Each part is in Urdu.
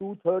2/3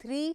3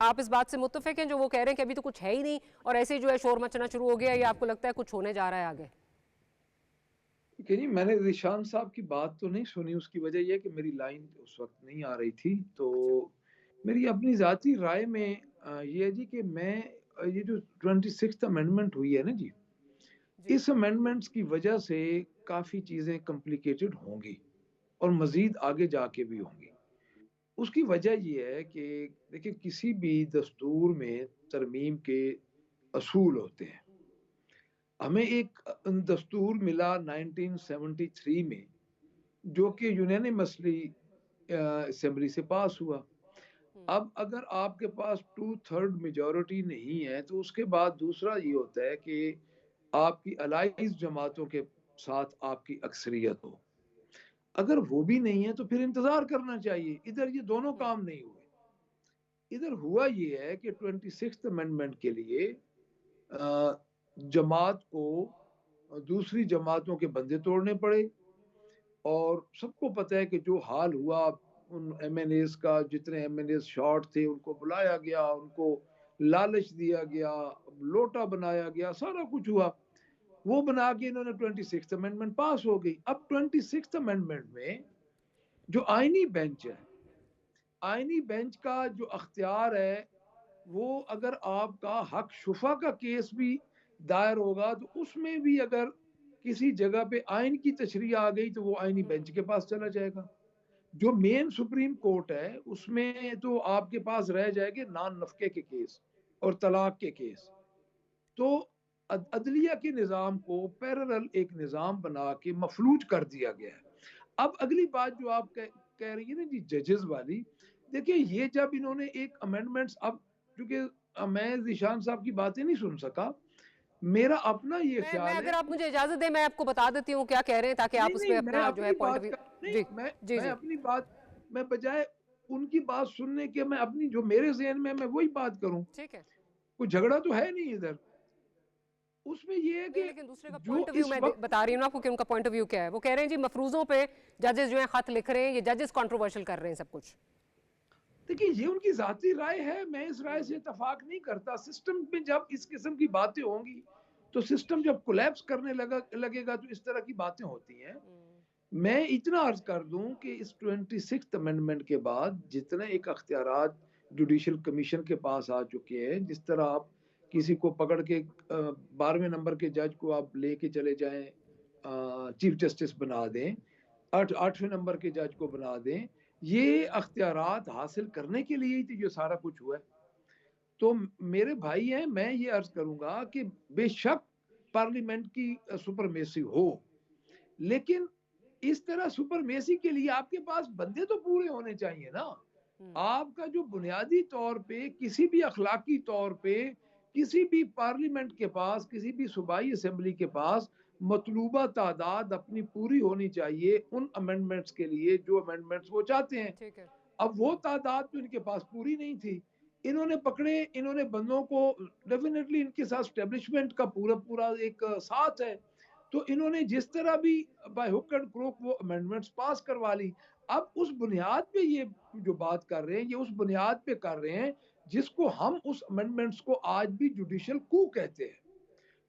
آپ اس بات سے متفق ہیں جو وہ کہہ رہے ہیں کہ ابھی تو کچھ ہے ہی نہیں اور ایسے ہی جو ہے شور مچنا شروع ہو گیا، یا آپ کو لگتا ہے کچھ ہونے جا رہا ہے آگے؟ کہ نہیں، میں نے ذیشان صاحب کی بات تو نہیں سنی. اس کی وجہ یہ ہے کہ میری لائن اس وقت نہیں آ رہی تھی. تو میری اپنی ذاتی رائے میں یہ ہے جی کہ میں یہ جو 26th امینڈمنٹ ہوئی ہے نا جی، اس امینڈمنٹس کی وجہ سے کافی چیزیں کمپلیکیٹڈ ہوں گی اور مزید آگے جا کے بھی ہوں گی. اس کی وجہ یہ ہے کہ دیکھیں کسی بھی دستور میں ترمیم کے اصول ہوتے ہیں. ہمیں ایک دستور ملا 1973 میں جو کہ یونینیمسلی اسمبلی سے پاس ہوا. اب اگر آپ کے پاس 2/3 میجورٹی نہیں ہے تو اس کے بعد دوسرا یہ ہوتا ہے کہ آپ کی الائز جماعتوں کے ساتھ آپ کی اکثریت ہو. اگر وہ بھی نہیں ہے تو پھر انتظار کرنا چاہیے. ادھر یہ دونوں کام نہیں ہوئے. ادھر ہوا یہ ہے کہ 26th امینڈمنٹ کے لیے جماعت کو دوسری جماعتوں کے بندے توڑنے پڑے. اور سب کو پتہ ہے کہ جو حال ہوا ان ایم این ایز کا، جتنے ایم این ایز شارٹ تھے ان کو بلایا گیا، ان کو لالچ دیا گیا، لوٹا بنایا گیا، سارا کچھ ہوا. وہ بنا کے انہوں نے 26th امینڈمنٹ پاس ہو گئی. اب 26th امینڈمنٹ میں جو آئینی بینچ ہے، آئینی بینچ کا جو اختیار ہے وہ اگر آپ کا حق شفا کا کیس بھی دائر ہوگا تو اس میں بھی اگر کسی جگہ پہ آئین کی تشریح آ گئی تو وہ آئینی بینچ کے پاس چلا جائے گا. جو مین سپریم کورٹ ہے اس میں تو آپ کے پاس رہ جائے گے نان نفقے کے کیس اور طلاق کے کیس. تو عدلیہ کے نظام کو پیرلل ایک نظام بنا کے مفلوج کر دیا گیا ہے. اب اگلی بات جو آپ کہہ رہی ہیں نا جی ججز والی، دیکھیں یہ جب انہوں نے ایک امینڈمنٹس، اب چونکہ میں ذیشان صاحب کی باتیں نہیں سن سکا، میرا اپنا یہ خیال ہے. اگر آپ مجھے اجازت دیں میں آپ کو بتا دیتی ہوں کیا کہہ رہے ہیں تاکہ آپ اس میں اپنا جو ہے پوائنٹ میں اپنی بات، میں بجائے ان کی بات سننے کے میں اپنی جو میرے ذہن میں وہی بات کروں. ٹھیک ہے، کوئی جھگڑا تو ہے نہیں ادھر. اس میں یہ ہے کہ لیکن دوسرے کا پوائنٹ آف ویو میں بتا رہی ہوں آپ کو کہ ان کا پوائنٹ آف ویو کیا ہے. وہ کہہ رہے ہیں جی مفروضوں پہ ججز جو ہیں خط لکھ رہے ہیں، یہ ججز کنٹروورشل کر رہے ہیں سب کچھ. دیکھیں یہ ان کی ذاتی رائے ہے، میں اس رائے سے اتفاق نہیں کرتا. سسٹم میں جب اس قسم کی باتیں ہوں گی تو سسٹم جب کولیپس کرنے لگے گا تو اس طرح کی باتیں ہوتی ہیں. میں اتنا عرض کر دوں کہ اس 26th امینڈمنٹ کے بعد جتنے ایک اختیارات جوڈیشل کمیشن کے پاس آ چکے ہیں، جس طرح آپ کسی کو پکڑ کے 12ویں نمبر کے جج کو آپ لے کے چلے جائیں چیف جسٹس بنا دیں، 8ویں نمبر کے جج کو بنا دیں، یہ اختیارات حاصل کرنے کے لیے ہی جو سارا کچھ ہوا ہے. تو میرے بھائی ہیں، میں یہ عرض کروں گا کہ بے شک پارلیمنٹ کی سپرمیسی ہو، لیکن اس طرح سپرمیسی کے لیے آپ کے پاس بندے تو پورے ہونے چاہیے نا. آپ کا جو بنیادی طور پہ کسی بھی اخلاقی طور پہ کسی بھی پارلیمنٹ کے پاس، کسی بھی صوبائی اسمبلی کے پاس مطلوبہ تعداد اپنی پوری ہونی چاہیے ان امینڈمنٹس کے لیے جو امینڈمنٹس وہ چاہتے ہیں. اب وہ تعداد تو ان کے پاس پوری نہیں تھی. انہوں نے پکڑے، انہوں نے بندوں کو، ڈیفینیٹلی ان کے ساتھ اسٹیبلشمنٹ کا پورا ایک ساتھ ہے، تو انہوں نے جس طرح بھی بائی ہک اینڈ کروک وہ امینڈمنٹس پاس کروا لی. اب اس بنیاد پہ یہ جو بات کر رہے ہیں، یہ اس بنیاد پہ کر رہے ہیں جس کو ہم اس امینڈمنٹس کو آج بھی جوڈیشل کو کہتے ہیں.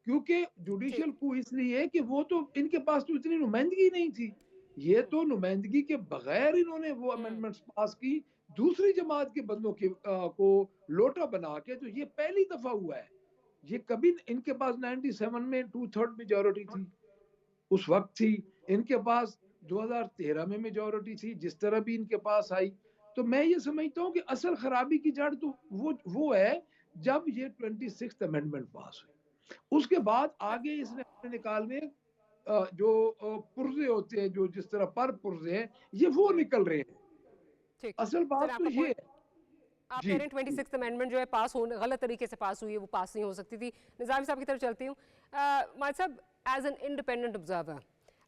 کیونکہ جوڈیشل کو اس لیے کہ وہ تو ان کے پاس تو اتنی نمائندگی نہیں تھی. یہ تو نمائندگی کے بغیر انہوں نے وہ امینڈمنٹس پاس کی دوسری جماعت کے بندوں کو لوٹا بنا کے. تو یہ پہلی دفعہ ہوا ہے. یہ کبھی ان کے پاس 97 میں 2/3 میجورٹی تھی، اس وقت تھی. ان کے پاس 2013 میں میجورٹی تھی، جس طرح بھی ان کے پاس آئی. تو میں یہ سمجھتا ہوں کہ اصل خرابی کی جڑ تو وہ ہے جب یہ 26th امینڈمنٹ پاس ہوئی. اس کے بعد آگے اس نے نکالنے جو پرزے ہوتے ہیں، جو جس طرح پر پرزے ہیں، یہ وہ نکل رہے ہیں. اصل بات تو یہ ہے. آپ کہہ رہے ہیں 26th امینڈمنٹ جو ہے پاس ہونے غلط طریقے سے پاس ہوئی ہے، وہ پاس نہیں ہو سکتی تھی. نظامی صاحب کی طرف چلتی ہوں. ماجد صاحب، ایز این انڈیپینڈنٹ آبزرور،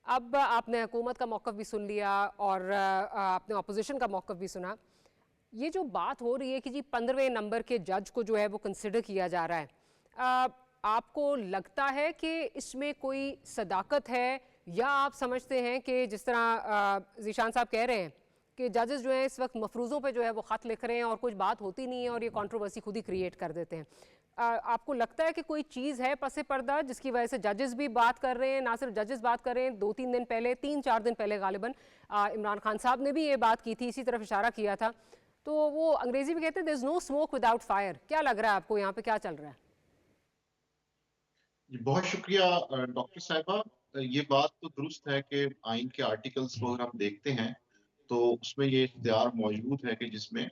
اب آپ نے حکومت کا موقف بھی سن لیا اور آپ نے اپوزیشن کا موقف بھی سنا. یہ جو بات ہو رہی ہے کہ جی 15ویں نمبر کے جج کو جو ہے وہ کنسیڈر کیا جا رہا ہے، آپ کو لگتا ہے کہ اس میں کوئی صداقت ہے، یا آپ سمجھتے ہیں کہ جس طرح ذیشان صاحب کہہ رہے ہیں کہ ججز جو ہیں اس وقت مفروضوں پہ جو ہے وہ خط لکھ رہے ہیں اور کچھ بات ہوتی نہیں ہے اور یہ کنٹروورسی خود ہی کریٹ کر دیتے ہیں. آپ کو لگتا ہے کہ کوئی چیز ہے پس پردہ جس کی وجہ سے ججز بھی بات کر رہے ہیں؟ نہ صرف ججز بات کر رہے ہیں, 2-3 دن پہلے 3-4 دن پہلے غالباً عمران خان صاحب نے بھی یہ بات کی تھی, اسی طرف اشارہ کیا تھا. تو وہ انگریزی میں کہتے ہیں there is no smoke without fire. کیا لگ رہا ہے آپ کو یہاں پہ کیا چل رہا ہے؟ بہت شکریہ ڈاکٹر صاحبہ. یہ بات تو درست ہے کہ آئین کے آرٹیکلز کو اگر ہم دیکھتے ہیں تو اس میں یہ اختیار موجود ہے کہ جس میں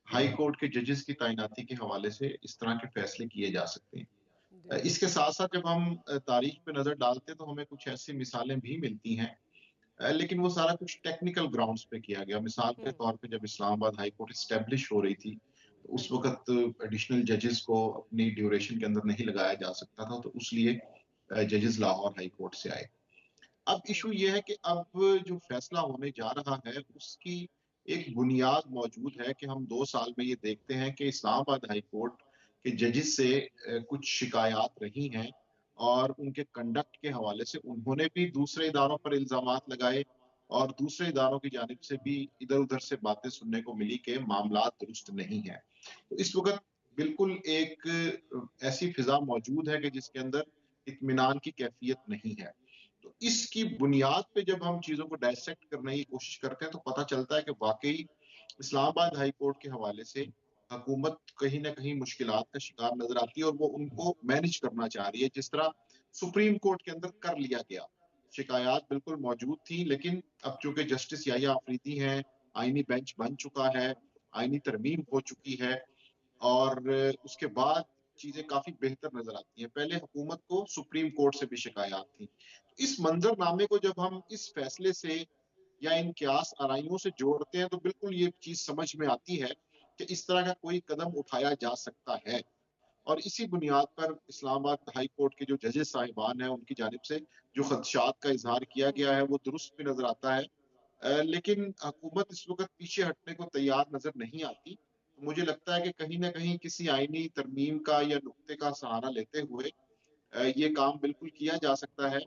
ہائی کورٹ کے ججز کی تعیناتی کے حوالے سے اس طرح کے فیصلے کیے جا سکتے ہیں. اس کے ساتھ ساتھ جب ہم تاریخ پہ نظر ڈالتے ہیں تو ہمیں کچھ ایسی مثالیں بھی ملتی ہیں, لیکن وہ سارا کچھ ٹیکنیکل گراؤنڈز پہ کیا گیا. مثال کے طور پہ جب اسلام آباد ہائی کورٹ اسٹیبلش ہو رہی تھی تو اس وقت ایڈیشنل ججز کو اپنی ڈیوریشن کے اندر نہیں لگایا جا سکتا تھا, تو اس لیے ججز لاہور ہائی کورٹ سے آئے. اب ایشو یہ ہے کہ اب جو فیصلہ ہونے جا رہا ہے اس کی ایک بنیاد موجود ہے کہ ہم 2 سال میں یہ دیکھتے ہیں کہ اسلام آباد ہائی کورٹ کے ججز سے کچھ شکایات رہی ہیں اور ان کے کنڈکٹ کے حوالے سے انہوں نے بھی دوسرے اداروں پر الزامات لگائے اور دوسرے اداروں کی جانب سے بھی ادھر ادھر سے باتیں سننے کو ملی کہ معاملات درست نہیں ہیں. تو اس وقت بالکل ایک ایسی فضا موجود ہے کہ جس کے اندر اطمینان کی کیفیت نہیں ہے. تو اس کی بنیاد پہ جب ہم چیزوں کو ڈائسیکٹ کرنے کی کوشش کرتے ہیں تو پتہ چلتا ہے کہ واقعی اسلام آباد ہائی کورٹ کے حوالے سے حکومت کہیں نہ کہیں مشکلات کا شکار نظر آتی ہے اور وہ ان کو مینج کرنا چاہ رہی ہے, جس طرح سپریم کورٹ کے اندر کر لیا گیا. شکایات بالکل موجود تھی, لیکن اب چونکہ جسٹس یحییٰ آفریدی ہیں, آئینی بینچ بن چکا ہے, آئینی ترمیم ہو چکی ہے اور اس کے بعد چیزیں کافی بہتر نظر آتی ہیں. پہلے حکومت کو سپریم کورٹ سے بھی شکایات تھیں. اس منظر نامے کو جب ہم اس فیصلے سے یا ان قیاس آرائیوں سے جوڑتے ہیں تو بالکل یہ چیز سمجھ میں آتی ہے کہ اس طرح کا کوئی قدم اٹھایا جا سکتا ہے. اور اسی بنیاد پر اسلام آباد ہائی کورٹ کے جو ججز صاحبان ہیں ان کی جانب سے جو خدشات کا اظہار کیا گیا ہے وہ درست بھی نظر آتا ہے, لیکن حکومت اس وقت پیچھے ہٹنے کو تیار نظر نہیں آتی. مجھے لگتا ہے کہ کہیں نہ کہیں کسی آئینی ترمیم کا یا نقطے کا سہارا لیتے ہوئے یہ کام بالکل کیا جا سکتا ہے,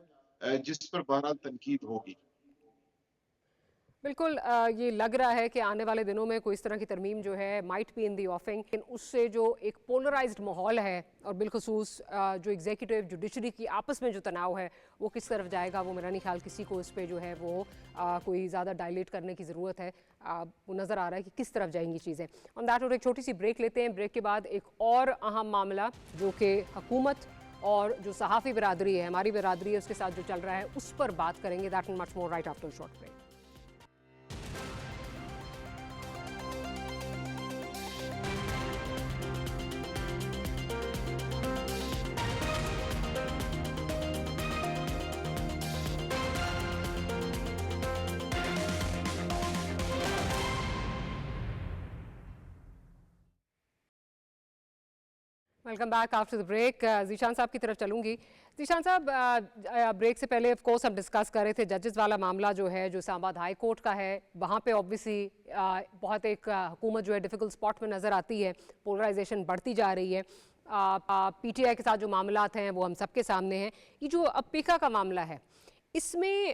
جس پر بہرحال تنقید ہوگی. بالکل یہ لگ رہا ہے کہ آنے والے دنوں میں کوئی اس طرح کی ترمیم جو ہے مائٹ بی ان دی آفنگ, لیکن اس سے جو ایک پولرائزڈ ماحول ہے اور بالخصوص جو ایگزیکٹو جوڈیشری کی آپس میں جو تناؤ ہے وہ کس طرف جائے گا, وہ میرا نہیں خیال کسی کو اس پہ جو ہے وہ کوئی زیادہ ڈائلیٹ کرنے کی ضرورت ہے. وہ نظر آ رہا ہے کہ کس طرف جائیں گی چیزیں. آن دیٹ نوٹ ایک چھوٹی سی بریک لیتے ہیں, بریک کے بعد ایک اور اہم معاملہ جو کہ حکومت اور جو صحافی برادری ہے, ہماری برادری ہے, اس کے ساتھ جو چل رہا ہے اس پر بات کریں گے. That and much more right after short break. Welcome back after the break. Zeeshan صاحب کی طرف چلوں گی. ذیشان صاحب, بریک سے پہلے آف کورس ہم ڈسکس کر رہے تھے ججز والا معاملہ جو ہے جو اسلام آباد ہائی کورٹ کا ہے, وہاں پہ آبویسلی بہت ایک حکومت جو ہے ڈیفیکلٹ اسپاٹ میں نظر آتی ہے, پولرائزیشن بڑھتی جا رہی ہے. پی ٹی آئی کے ساتھ جو معاملات ہیں وہ ہم سب کے سامنے ہیں. یہ جو اب پیکا کا معاملہ ہے اس میں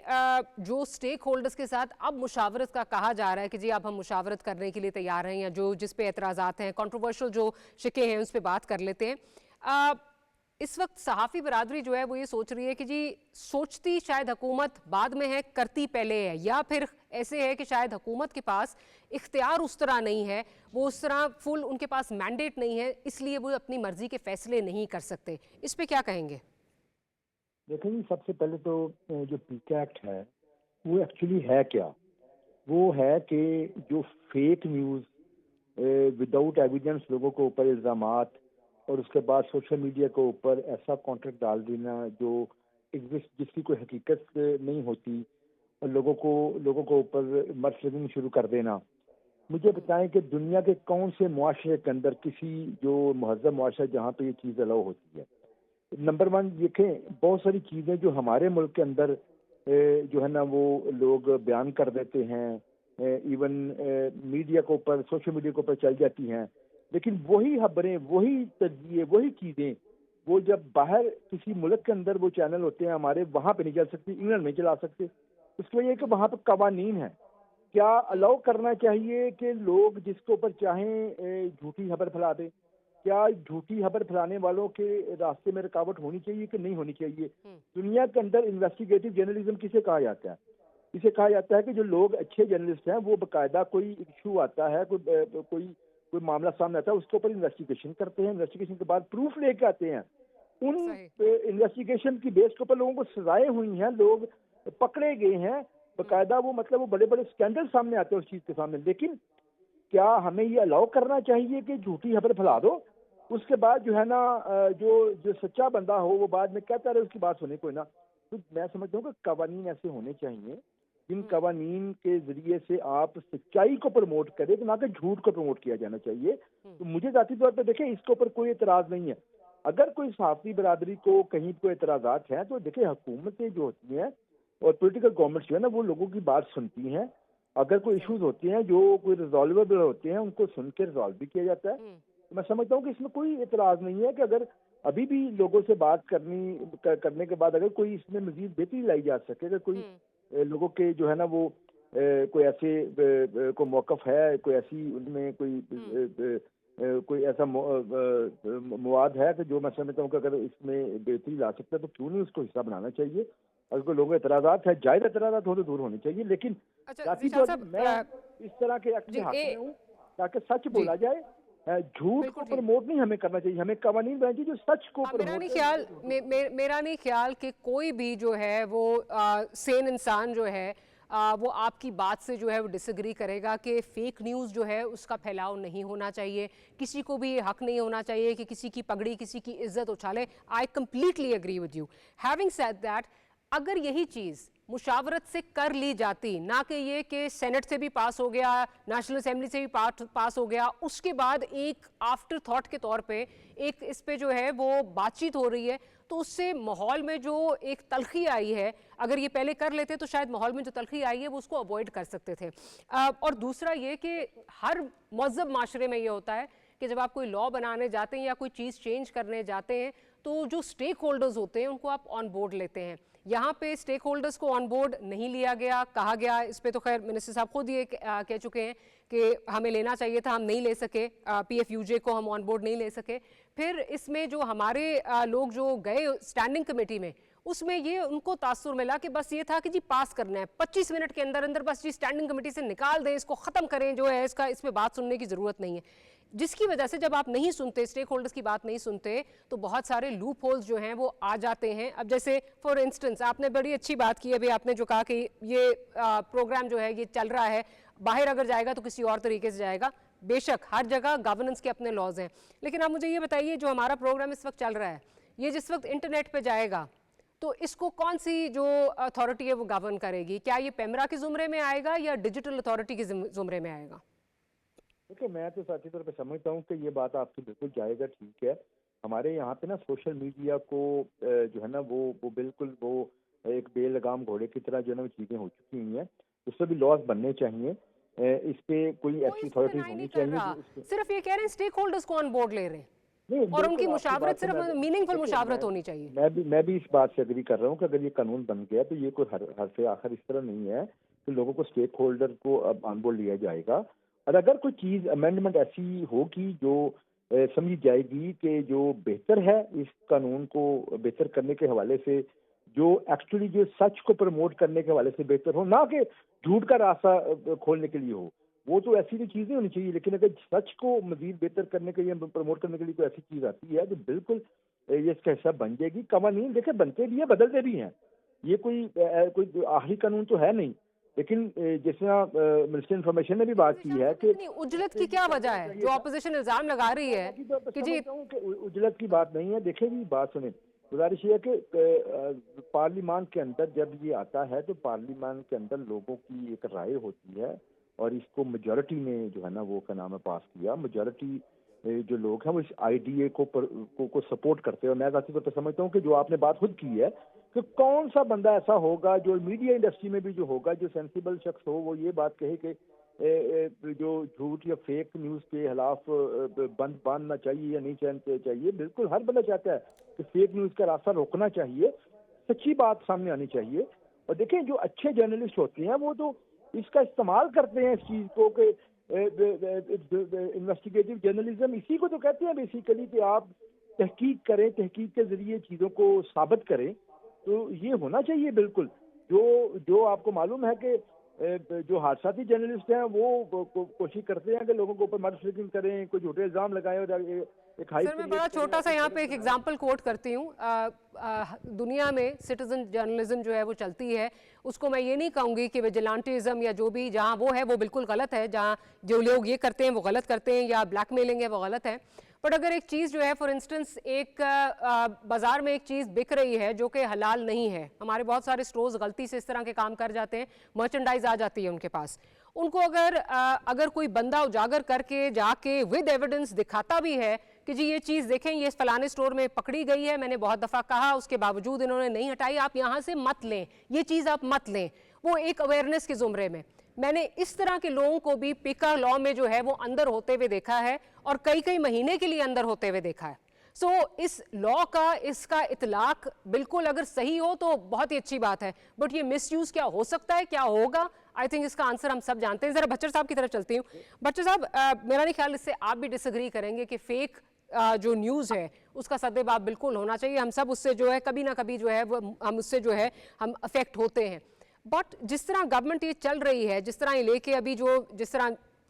جو سٹیک ہولڈرز کے ساتھ اب مشاورت کا کہا جا رہا ہے کہ جی اب ہم مشاورت کرنے کے لیے تیار ہیں, یا جو جس پہ اعتراضات ہیں, کنٹروورشل جو شکے ہیں اس پہ بات کر لیتے ہیں. اس وقت صحافی برادری جو ہے وہ یہ سوچ رہی ہے کہ جی سوچتی شاید حکومت بعد میں ہے, کرتی پہلے ہے, یا پھر ایسے ہے کہ شاید حکومت کے پاس اختیار اس طرح نہیں ہے, وہ اس طرح فل ان کے پاس مینڈیٹ نہیں ہے, اس لیے وہ اپنی مرضی کے فیصلے نہیں کر سکتے. اس پہ کیا کہیں گے؟ دیکھیں جی, سب سے پہلے تو جو پیکا ایکٹ ہے وہ ایکچولی ہے کیا؟ وہ ہے کہ جو فیک نیوز وداؤٹ ایویڈنس لوگوں کو اوپر الزامات اور اس کے بعد سوشل میڈیا کے اوپر ایسا کانٹیکٹ ڈال دینا جو جس کی کوئی حقیقت نہیں ہوتی اور لوگوں کو اوپر مرسلنگ شروع کر دینا. مجھے بتائیں کہ دنیا کے کون سے معاشرے کے اندر کسی جو مہذب معاشرہ جہاں پہ یہ چیز الاؤ ہوتی ہے؟ نمبر 1 دیکھیں, بہت ساری چیزیں جو ہمارے ملک کے اندر جو ہے نا وہ لوگ بیان کر دیتے ہیں, ایون میڈیا کے اوپر, سوشل میڈیا کے اوپر چل جاتی ہیں, لیکن وہی خبریں, وہی تجزیے, وہی چیزیں وہ جب باہر کسی ملک کے اندر وہ چینل ہوتے ہیں ہمارے, وہاں پہ نہیں چل سکتی, انگلینڈ نہیں چلا سکتے. اس کی وجہ یہ کہ وہاں پہ قوانین ہیں. کیا الاؤ کرنا چاہیے کہ لوگ جس کے اوپر چاہیں جھوٹی خبر پھیلا دیں؟ کیا جھوٹی خبر پھیلانے والوں کے راستے میں رکاوٹ ہونی چاہیے کہ نہیں ہونی چاہیے؟ دنیا کے اندر انویسٹیگیٹو جرنلزم کسے کہا جاتا ہے؟ اسے کہا جاتا ہے کہ جو لوگ اچھے جرنلسٹ ہیں وہ باقاعدہ کوئی ایشو آتا ہے، کوئی معاملہ سامنے آتا ہے، اس کے اوپر انویسٹیگیشن کرتے ہیں، انویسٹیگیشن کے بعد پروف لے کے آتے ہیں، ان انویسٹیگیشن کی بیس کے اوپر لوگوں کو سزائیں ہوئی ہیں، لوگ پکڑے گئے ہیں باقاعدہ، وہ مطلب وہ بڑے بڑے اسکینڈل سامنے آتے ہیں اس چیز کے سامنے. لیکن کیا ہمیں یہ الاؤ کرنا چاہیے کہ جھوٹی خبر پھیلا دو، اس کے بعد جو ہے نا جو سچا بندہ ہو وہ بعد میں کہتا رہے اس کی بات سنے کوئی نہ؟ تو میں سمجھتا ہوں کہ قوانین ایسے ہونے چاہیے جن قوانین کے ذریعے سے آپ سچائی کو پروموٹ کریں، تو نہ کہ جھوٹ کو پروموٹ کیا جانا چاہیے. تو مجھے ذاتی طور پہ دیکھیں اس کے اوپر کوئی اعتراض نہیں ہے. اگر کوئی صحافی برادری کو کہیں کوئی اعتراضات ہیں تو دیکھیں حکومتیں جو ہوتی ہیں اور پولیٹیکل گورنمنٹس جو ہے نا وہ لوگوں کی بات سنتی ہیں. اگر کوئی ایشوز ہوتے ہیں جو کوئی ریزالویبل ہوتے ہیں ان کو سن کے ریزالو بھی کیا جاتا ہے. میں سمجھتا ہوں کہ اس میں کوئی اعتراض نہیں ہے کہ اگر ابھی بھی لوگوں سے بات کرنے کے بعد اگر کوئی اس میں مزید بہتری لائی جا سکے، اگر کوئی لوگوں کے جو ہے نا وہ کوئی ایسے کوئی موقف ہے، کوئی ایسی ان میں کوئی ایسا مواد ہے کہ جو میں سمجھتا ہوں کہ اگر اس میں بہتری لا سکتا ہے تو کیوں نہیں اس کو حصہ بنانا چاہیے. اگر کوئی لوگوں اعتراضات ہیں، جائز اعتراضات ہو تو دور ہونے چاہیے. لیکن ذاتی طور پر میں اس طرح کے ایکٹ کے حق میں ہوں تاکہ سچ بولا جائے، جھوٹ کو پروموٹ نہیں ہمیں کرنا چاہیے. ہمیں قوانین بنانا چاہیے جو سچ کو میرا نہیں خیال کہ کوئی بھی جو ہے وہ سین انسان جو ہے وہ آپ کی بات سے جو ہے وہ ڈس ایگری کرے گا کہ فیک نیوز جو ہے اس کا پھیلاؤ نہیں ہونا چاہیے. کسی کو بھی حق نہیں ہونا چاہیے کہ کسی کی پگڑی کسی کی عزت اچھالے. I completely agree with you. Having said that, اگر یہی چیز مشاورت سے کر لی جاتی، نہ کہ یہ کہ سینٹ سے بھی پاس ہو گیا، نیشنل اسمبلی سے بھی پاس ہو گیا، اس کے بعد ایک آفٹر تھاٹ کے طور پہ ایک اس پہ جو ہے وہ بات چیت ہو رہی ہے، تو اس سے ماحول میں جو ایک تلخی آئی ہے، اگر یہ پہلے کر لیتے تو شاید ماحول میں جو تلخی آئی ہے وہ اس کو اوائڈ کر سکتے تھے. اور دوسرا یہ کہ ہر مہذب معاشرے میں یہ ہوتا ہے کہ جب آپ کوئی لاء بنانے جاتے ہیں یا کوئی چیز چینج کرنے جاتے ہیں تو جو اسٹیک ہولڈرز ہوتے ہیں ان کو آپ آن بورڈ لیتے ہیں. یہاں پہ اسٹیک ہولڈرز کو آن بورڈ نہیں لیا گیا، کہا گیا اس پہ تو خیر منسٹر صاحب خود یہ کہہ چکے ہیں کہ ہمیں لینا چاہیے تھا، ہم نہیں لے سکے، پی ایف یو جے کو ہم آن بورڈ نہیں لے سکے. پھر اس میں جو ہمارے لوگ جو گئے اسٹینڈنگ کمیٹی میں، اس میں یہ ان کو تاثر ملا کہ بس یہ تھا کہ جی پاس کرنا ہے 25 منٹ کے اندر بس جی اسٹینڈنگ کمیٹی سے نکال دیں، اس کو ختم کریں، جو ہے اس پہ بات سننے کی ضرورت نہیں ہے. جس کی وجہ سے جب آپ نہیں سنتے، اسٹیک ہولڈرز کی بات نہیں سنتے، تو بہت سارے لوپ ہولز جو ہیں وہ آ جاتے ہیں. اب جیسے فار انسٹنس آپ نے بڑی اچھی بات کی ابھی، آپ نے جو کہا کہ یہ پروگرام جو ہے یہ چل رہا ہے، باہر اگر جائے گا تو کسی اور طریقے سے جائے گا. بے شک ہر جگہ گورننس کے اپنے لاز ہیں، لیکن آپ مجھے یہ بتائیے جو ہمارا پروگرام اس وقت چل رہا ہے یہ جس وقت انٹرنیٹ پہ جائے گا تو اس کو کون سی جو اتھارٹی ہے وہ گورن کرے گی؟ کیا یہ پیمرا کے زمرے میں آئے گا یا ڈیجیٹل اتھارٹی کے زمرے میں آئے گا؟ دیکھیں میں تو ساتھی طور پہ سمجھتا ہوں کہ یہ بات آپ کی بالکل جائز ہے، ٹھیک ہے. ہمارے یہاں پہ نا سوشل میڈیا کو جو ہے نا وہ بالکل وہ ایک بے لگام گھوڑے کی طرح جو ہے نا وہ چیزیں ہو چکی ہوئی ہیں. اس سے بھی لاس بننے چاہیے، اس پہ کوئی ایسی اتھارٹی ہونی چاہیے. صرف یہ کہہ رہے ہیں اسٹیک ہولڈرز کو آن بورڈ لے رہے ہیں اور ان کی مشاورت صرف میننگ فل مشاورت ہونی چاہیے. میں بھی اس بات سے اگری کر رہا ہوں کہ اگر یہ قانون بن گیا تو یہ کوئی حرف آخر اس طرح نہیں ہے کہ لوگوں کو اسٹیک ہولڈر کو اب آن بورڈ لیا جائے گا. اور اگر کوئی چیز امینڈمنٹ ایسی ہوگی جو سمجھی جائے گی کہ جو بہتر ہے اس قانون کو بہتر کرنے کے حوالے سے، جو ایکچولی جو سچ کو پروموٹ کرنے کے حوالے سے بہتر ہو، نہ کہ جھوٹ کا راستہ کھولنے کے لیے ہو، وہ تو ایسی بھی چیزیں ہونی چاہیے. لیکن اگر سچ کو مزید بہتر کرنے کے لیے پروموٹ کرنے کے لیے کوئی ایسی چیز آتی ہے تو بالکل یہ اس کا حصہ بن جائے گی. قوانین دیکھیں بنتے بھی ہیں، بدلتے بھی ہیں، یہ کوئی آخری قانون تو ہے نہیں. لیکن جس طرح منسٹر انفارمیشن نے بھی بات کی ہے کہ اجلت کی کیا وجہ ہے جو اپوزیشن الزام لگا رہی ہے کہ جی اجلت کی بات نہیں ہے. دیکھیں جی بات سنیں، گزارش یہ ہے کہ پارلیمان کے اندر جب یہ آتا ہے تو پارلیمان کے اندر لوگوں کی ایک رائے ہوتی ہے اور اس کو میجورٹی نے جو ہے نا وہ کا نام ہے پاس کیا. میجورٹی جو لوگ ہیں وہ اس آئی ڈی اے کو سپورٹ کرتے ہیں. اور میں ذاتی طور پر سمجھتا ہوں کہ جو آپ نے بات خود کی ہے کہ کون سا بندہ ایسا ہوگا جو میڈیا انڈسٹری میں بھی جو ہوگا جو سینسیبل شخص ہو، وہ یہ بات کہے کہ جو جھوٹ یا فیک نیوز کے خلاف بند باندھنا چاہیے یا نہیں چاہیے. بالکل ہر بندہ چاہتا ہے کہ فیک نیوز کا راستہ روکنا چاہیے، سچی بات سامنے آنی چاہیے. اور دیکھیں جو اچھے جرنلسٹ ہوتے ہیں وہ تو اس کا استعمال کرتے ہیں اس چیز کو کہ انویسٹیگیٹو جرنلزم اسی کو تو کہتے ہیں بیسیکلی کہ آپ تحقیق کریں، تحقیق کے ذریعے چیزوں کو ثابت کریں. تو یہ ہونا چاہیے بالکل. جو آپ کو معلوم ہے کہ جو حادثاتی جرنلسٹ ہیں وہ کوشش کرتے ہیں کہ لوگوں کو اوپر مڈ فلکنگ کریں، کوئی جھوٹے الزام لگائیں اور ایک ہائی. سر میں بڑا چھوٹا سا یہاں پہ ایک ایگزامپل کوٹ کرتی ہوں. دنیا میں سٹیزن جرنلزم جو ہے وہ چلتی ہے، اس کو میں یہ نہیں کہوں گی کہ ویجیلانٹیزم یا جو بھی جہاں وہ ہے وہ بالکل غلط ہے، جہاں جو لوگ یہ کرتے ہیں وہ غلط کرتے ہیں یا بلیک میلنگ ہے وہ غلط ہے. بٹ اگر ایک چیز جو ہے فار انسٹنس ایک بازار میں ایک چیز بک رہی ہے جو کہ حلال نہیں ہے، ہمارے بہت سارے سٹورز غلطی سے اس طرح کے کام کر جاتے ہیں، مرچنڈائز آ جاتی ہے ان کے پاس، ان کو اگر کوئی بندہ اجاگر کر کے جا کے ود ایویڈنس دکھاتا بھی ہے کہ جی یہ چیز دیکھیں یہ فلانے سٹور میں پکڑی گئی ہے، میں نے بہت دفعہ کہا، اس کے باوجود انہوں نے نہیں ہٹائی، آپ یہاں سے مت لیں، یہ چیز آپ مت لیں، وہ ایک اویئرنیس کے زمرے میں. میں نے اس طرح کے لوگوں کو بھی پیکا لا میں جو ہے وہ اندر ہوتے ہوئے دیکھا ہے اور کئی مہینے کے لیے اندر ہوتے ہوئے دیکھا ہے. سو اس لا کا اس کا اطلاق بالکل اگر صحیح ہو تو بہت ہی اچھی بات ہے، بٹ یہ مس یوز کیا ہو سکتا ہے، کیا ہوگا، آئی تھنک اس کا آنسر ہم سب جانتے ہیں. ذرا بچر صاحب کی طرف چلتی ہوں. بچر صاحب میرا نہیں خیال اس سے آپ بھی ڈس ایگری کریں گے کہ فیک جو نیوز ہے اس کا سد باب بالکل ہونا چاہیے. ہم سب اس سے جو ہے کبھی نہ کبھی جو ہے ہم اس سے جو ہے ہم افیکٹ ہوتے ہیں. بٹ جس طرح گورنمنٹ یہ چل رہی ہے، جس طرح یہ لے کے ابھی جس طرح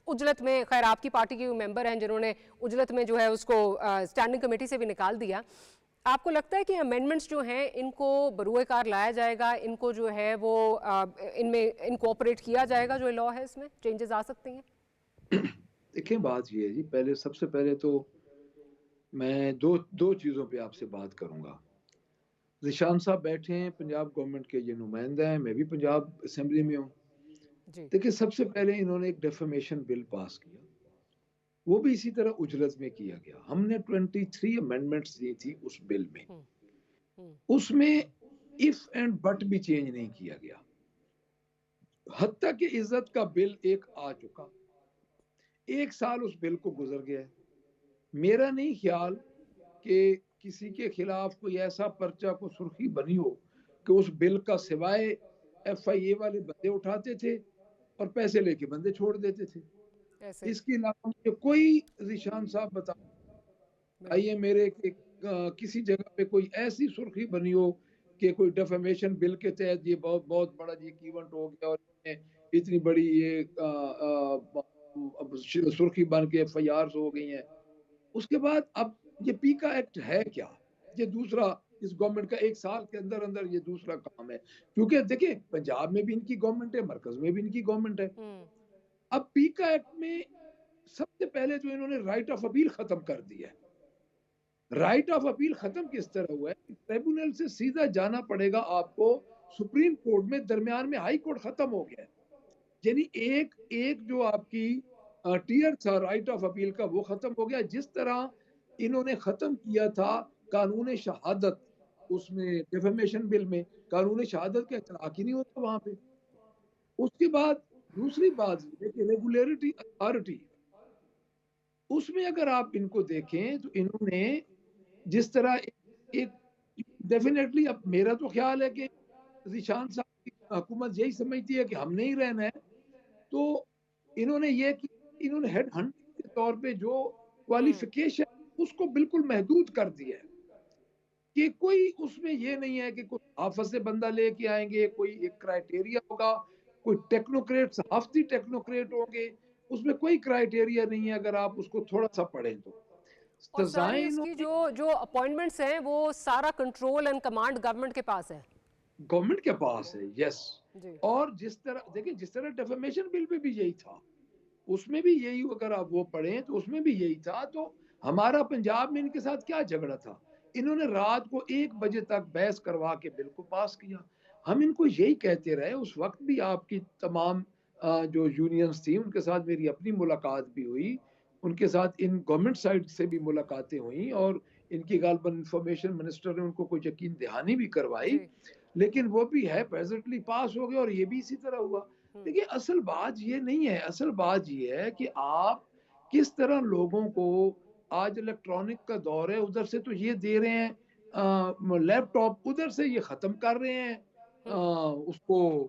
اجلت میں، خیر آپ کی پارٹی کے ممبر ہیں جنہوں نے اجلت میں جو ہے اس کو اسٹینڈنگ کمیٹی سے بھی نکال دیا، آپ کو لگتا ہے کہ امینڈمنٹس جو ہیں ان کو بروئے کار لایا جائے گا، ان کو جو ہے وہ ان میں انکوپریٹ کیا جائے گا، جو لا ہے اس میں چینجز آ سکتے ہیں؟ دیکھیں بات یہ ہے جی، سب سے پہلے تو میں دو چیزوں پہ آپ سے بات کروں گا. ذیشان صاحب بیٹھے ہیں، پنجاب گورنمنٹ کے یہ نمائندہ ہیں، میں بھی پنجاب اسمبلی میں ہوں. دیکھیں سب سے پہلے انہوں نے ایک ڈیفیمیشن بل پاس کیا، وہ بھی اسی طرح اجلت میں کیا گیا. ہم نے 23 امینڈمنٹس دی تھی اس بل میں، اس میں اف اینڈ بٹ بھی چینج نہیں کیا گیا. حتیٰ کہ عزت کا بل ایک آ چکا، 1 سال اس بل کو گزر گیا ہے. میرا نہیں خیال کہ کسی کے خلاف کوئی ایسا پرچہ کو سرخی بنی ہو کہ اس بل کا سوائے ایف آئی اے والے بندے اٹھاتے تھے اور پیسے لے کے بندے چھوڑ دیتے تھے. اس کے علاوہ مجھے کوئی ذیشان صاحب بتائیے میرے کہ کسی جگہ پہ کوئی ایسی سرخی بنی ہو کہ کوئی ڈیفیمیشن بل کے تحت یہ بہت بڑا یہ ایونٹ ہو گیا اور اتنی بڑی یہ سرخی بن کے ایف آئی آرز ہو گئی ہیں. اس کے بعد اب یہ پیکا ایکٹ ہے کیا؟ یہ دوسرا اس گورنمنٹ کا 1 سال کے اندر یہ دوسرا کام ہے. کیونکہ دیکھیں پنجاب میں بھی ان کی گورنمنٹ ہے، مرکز میں بھی ان کی گورنمنٹ ہے. اب پیکا ایکٹ میں سب سے پہلے جو انہوں نے رائٹ آف اپیل ختم کر دیا ہے. رائٹ آف اپیل ختم کس طرح ہوا ہے؟ ٹریبونل سے سیدھا جانا پڑے گا آپ کو سپریم کورٹ میں، درمیان میں ہائی کورٹ ختم ہو گیا ہے. یعنی ایک جو آپ کی ٹیئر تھا رائٹ آف اپیل کا وہ ختم ہو گیا. جس طرح انہوں نے ختم کیا تھا قانون شہادت، اس میں ڈیفیمیشن بل میں قانون شہادت کا اطلاق ہی نہیں ہوتا وہاں پہ. اس کے بعد دوسری بات یہ کہ ریگولیٹری اتھارٹی، اس میں اگر آپ ان کو دیکھیں تو انہوں نے جس طرح ایک ڈیفینیٹلی، اب میرا تو خیال ہے کہ ذیشان صاحب کی حکومت یہی سمجھتی ہے کہ ہم نہیں رہنا ہے، تو انہوں نے یہ کہ انہوں نے ہیڈ ہنٹنگ کے طور پہ جو کوالیفیکیشن اس کو بالکل محدود کر دیا ہے کہ کوئی اس میں یہ نہیں ہے کہ کوئی حافظ سے بندہ لے کے آئیں گے، کوئی ایک کرائٹیریا ہوگا، کوئی ٹیکنوکریٹ صحافتی ٹیکنوکریٹ ہوں گے، اس میں کوئی کرائٹیریا نہیں ہے اگر آپ اس کو تھوڑا سا پڑھیں تو. اور ساری اس کی جو اپوائنٹمنٹس ہیں وہ سارا کنٹرول اینڈ کمانڈ گورنمنٹ کے پاس ہے، گورنمنٹ کے پاس ہے. یس. اور جس طرح دیکھیں جس طرح ڈیفیمیشن بل میں بھی یہی تھا، اس میں بھی یہی، اگر آپ وہ پڑھیں تو اس میں بھی یہی تھا. تو ہمارا پنجاب میں ان کے ساتھ کیا جھگڑا تھا؟ انہوں نے رات کو 1 بجے تک بحث کروا کے بل کو پاس کیا. ہم ان کو یہی کہتے رہے. اس وقت بھی آپ کی تمام جو یونینز تھیں ان کے ساتھ میری اپنی ملاقات بھی ہوئی، ان کے ساتھ ان گورنمنٹ سائڈ سے بھی ملاقاتیں ہوئیں، اور ان کی غالباً انفارمیشن منسٹر نے ان کو کوئی یقین دہانی بھی کروائی. لیکن وہ بھی ہے پریزنٹلی پاس ہو گئے اور یہ بھی اسی طرح ہوا. دیکھیے اصل بات یہ نہیں ہے، اصل بات یہ ہے کہ آپ کس طرح لوگوں کو، آج الیکٹرانک کا دور ہے، ادھر سے تو یہ دے رہے ہیں لیپ ٹاپ، ادھر سے یہ ختم کر رہے ہیں اس کو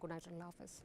Good night and Allah Hafiz.